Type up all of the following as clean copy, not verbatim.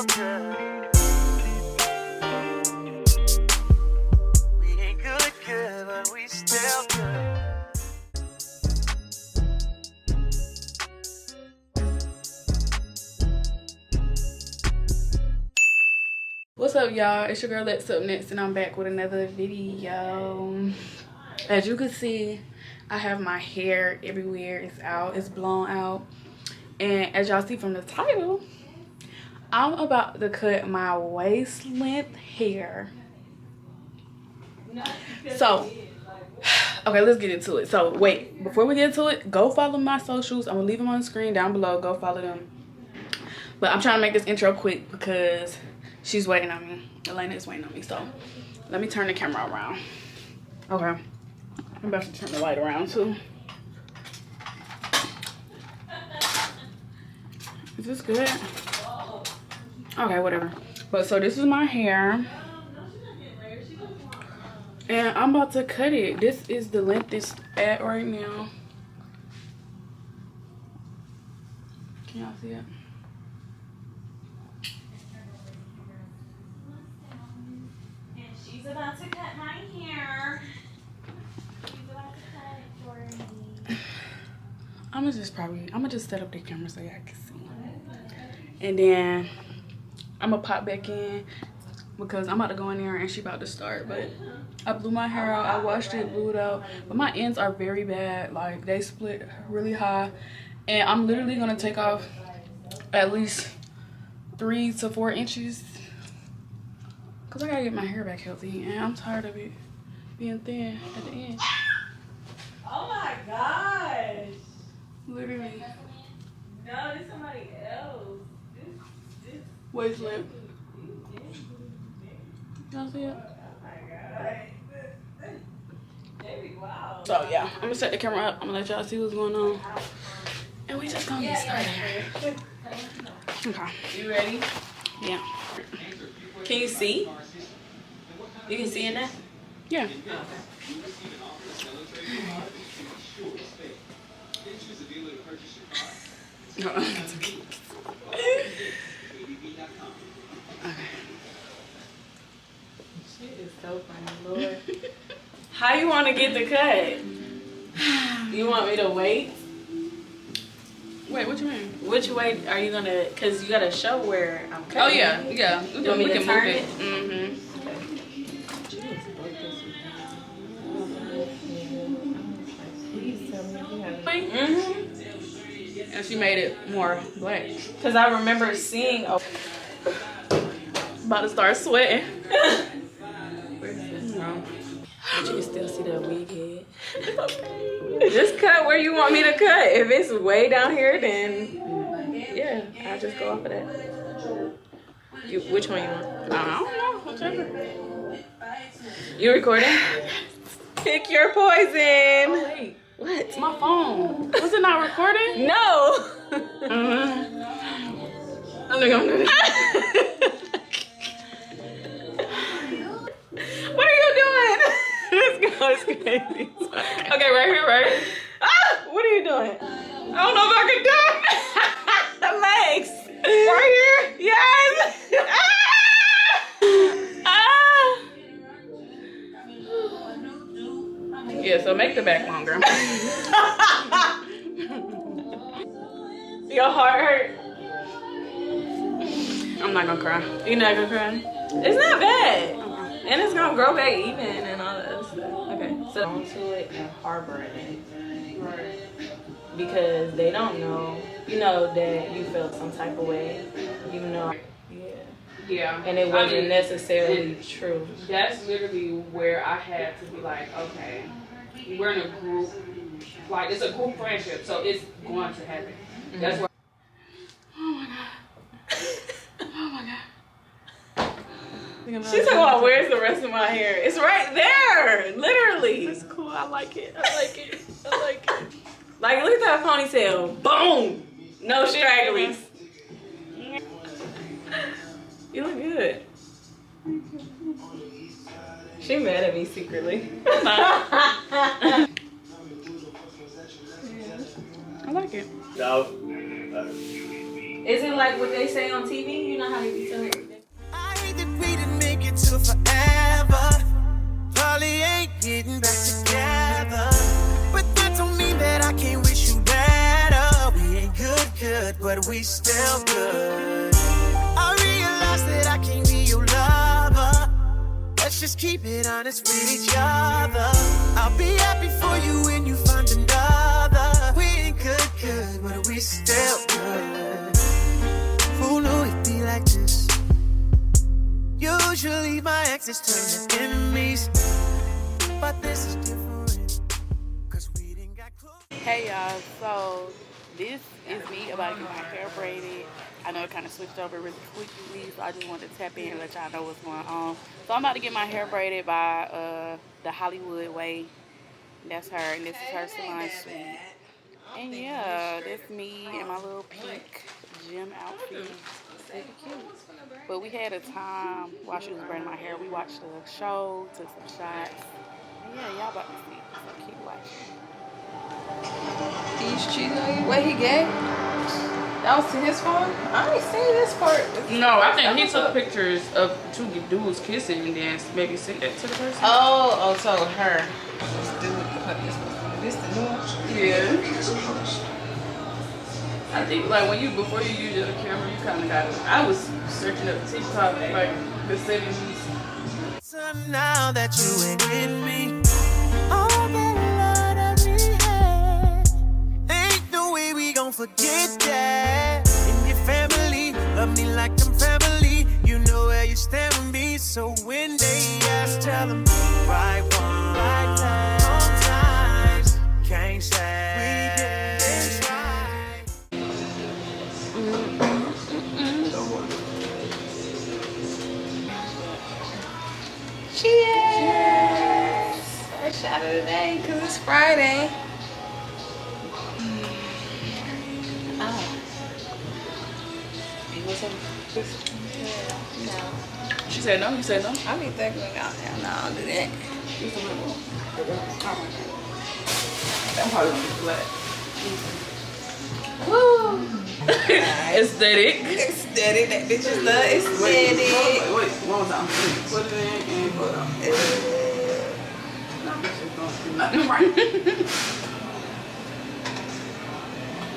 still good. We ain't good, but we still good. What's up, y'all? It's your girl Lexupnext, and I'm back with another video. As you can see, I have my hair everywhere. It's out, it's blown out, and as y'all see from the title, I'm about to cut my waist length hair. So okay, let's get into it. So wait, before we get into it, go follow my socials. I'm gonna leave them on the screen down below. Go follow them. But I'm trying to make this intro quick because she's waiting on me. Elena is waiting on me. So let me turn the camera around. Okay, I'm about to turn the light around too. Is this good? Okay, whatever. But so this is my hair, and I'm about to cut it. This is the length it's at right now. Can y'all see it? And she's about to cut my hair. She's about to cut it for me. I'm gonna just set up the camera so y'all can see. And then I'm gonna pop back in because I'm about to go in there and she about to start. But I blew my hair out, I washed it, blew it out. But my ends are very bad, like they split really high. And I'm literally gonna take off at least 3 to 4 inches because I gotta get my hair back healthy, and I'm tired of it being thin at the end. Oh my gosh. Literally. No, this is somebody else. Waist length. Y'all see it? Oh my god. Baby, wow. So yeah, I'm gonna set the camera up. I'm gonna let y'all see what's going on. And we just gonna get started. Okay. You ready? Yeah. Can you see? You can see in that? Yeah. Okay. Shit is so funny, Lord. How you want to get the cut? You want me to wait? Wait, what you mean? Which way are you gonna? Cause you gotta show where I'm cutting. Oh yeah, yeah. You want me to turn it? Mm-hmm. Mm-hmm. And she made it more black. Cause I remember seeing. Oh. About to start sweating. But you can still see the wig head. Just cut where you want me to cut. If it's way down here, then yeah, I'll just go off of that. Which one you want? I don't know, whichever. You recording? Pick your poison. Oh, wait. What? It's my phone. Was it not recording? No. I think I'm doing it. What are you doing? This girl is crazy. Okay, right here, right? Ah! What are you doing? I don't know if I can do it. The legs. Right here? Yes. Yeah, so make the back longer. Your heart hurt? I'm not gonna cry. You're not gonna cry? It's not bad. And it's gonna grow back even and all that other stuff. Okay, so onto it and harboring it. Right. Because they don't know, you know, that you felt some type of way, you know. Yeah. Yeah. And it wasn't necessarily true. That's literally where I had to be like, okay, we're in a group, like it's a group friendship, so it's going to happen. Mm-hmm. That's where. Oh my god. Oh my god. She's talking about where's the rest of my hair? It's right there, literally. It's cool. I like it. I like it. I like it. Like, look at that ponytail. Boom. No stragglies. You look good. She mad at me secretly. I like it. No. Is it like what they say on TV? You know how they be telling everything. I hate that we didn't make it to forever. Probably ain't getting back together. But that don't mean that I can't wish you better. We ain't good, but we still good. I realize that I can't be your lover. Let's just keep it honest with each other. I'll be happy for you when you find another. We ain't good, but we still good. Who knew it'd be like this? Usually my exes turn to enemies, but this is different, cause we didn't got close. Hey y'all, so this is me about to get my hair braided. I know it kind of switched over really quickly, so I just wanted to tap in and let y'all know what's going on. So I'm about to get my hair braided by the Hollywood way. That's her, and this is her salon suite. And yeah, that's me in my little pink gym outfit. Super cute. But we had a time while she was braiding my hair. We watched the show, took some shots. And yeah, y'all about to see. So keep watching. He's cheating on you? Wait, he gay? That was to his phone? I ain't seen this part. No, I think he took pictures of two dudes kissing and then maybe sent that to the person. Oh, so her. This the new one? Yeah. I think like when before you use the camera, you kind of got it. I was searching up TikTok like the settings. So now that you ain't with me, all that love that we had, ain't no way we gon' forget that. And your family love me like I'm family. You know where you stand with me. So when they ask, tell them right one, right time. Sometimes can't say we get it right. Cheers! First shot of the day, because it's Friday. Oh. You want some? Yeah, no. She said no. You said no. I be thinking out there. No, I'll do that. I'm probably gonna be flat. Woo! Aesthetic. Aesthetic. That bitch is the aesthetic. Wait, one more time. Put it in and put it on. No, this is gonna do nothing right.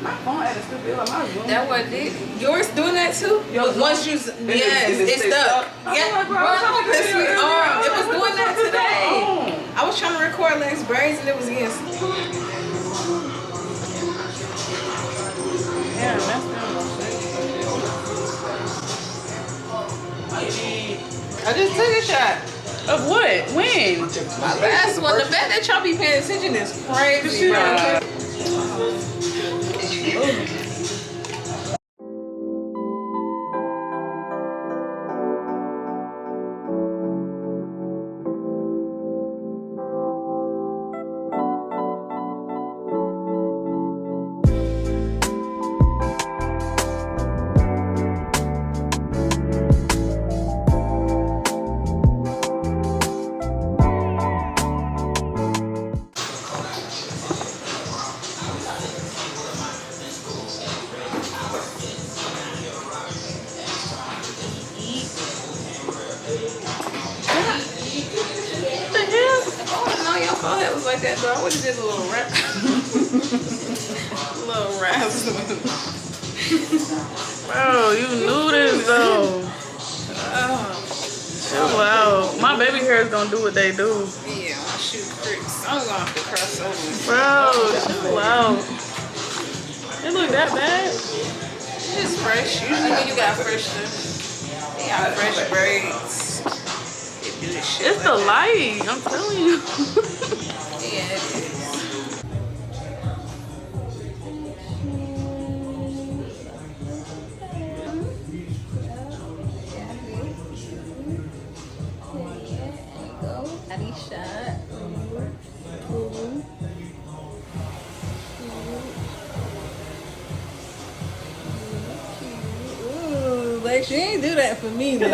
My phone had a stupid like my Zoom. That what did. Yours doing that too? Once you, yes, it's stuck. Yeah, bro, don't piss me off. It was doing that today. I was trying to record Lex Braids and it was against. Yeah, that's I just took a shot. of what? When? My last one. The fact that y'all be paying attention is crazy, bro. It was like that, though. I would have did a little rap. Little rap. Bro, you knew this though. Chill out. My baby hair is gonna do what they do. Yeah, I shoot tricks. I'm gonna have to cross over. Bro, chill out. It look that bad? It's fresh. Usually when you got fresh stuff, you got fresh braids. They do this shit. It's the light, I'm telling you. Yeah, it is. Body shot. Ooh, like she ain't do that for me, though.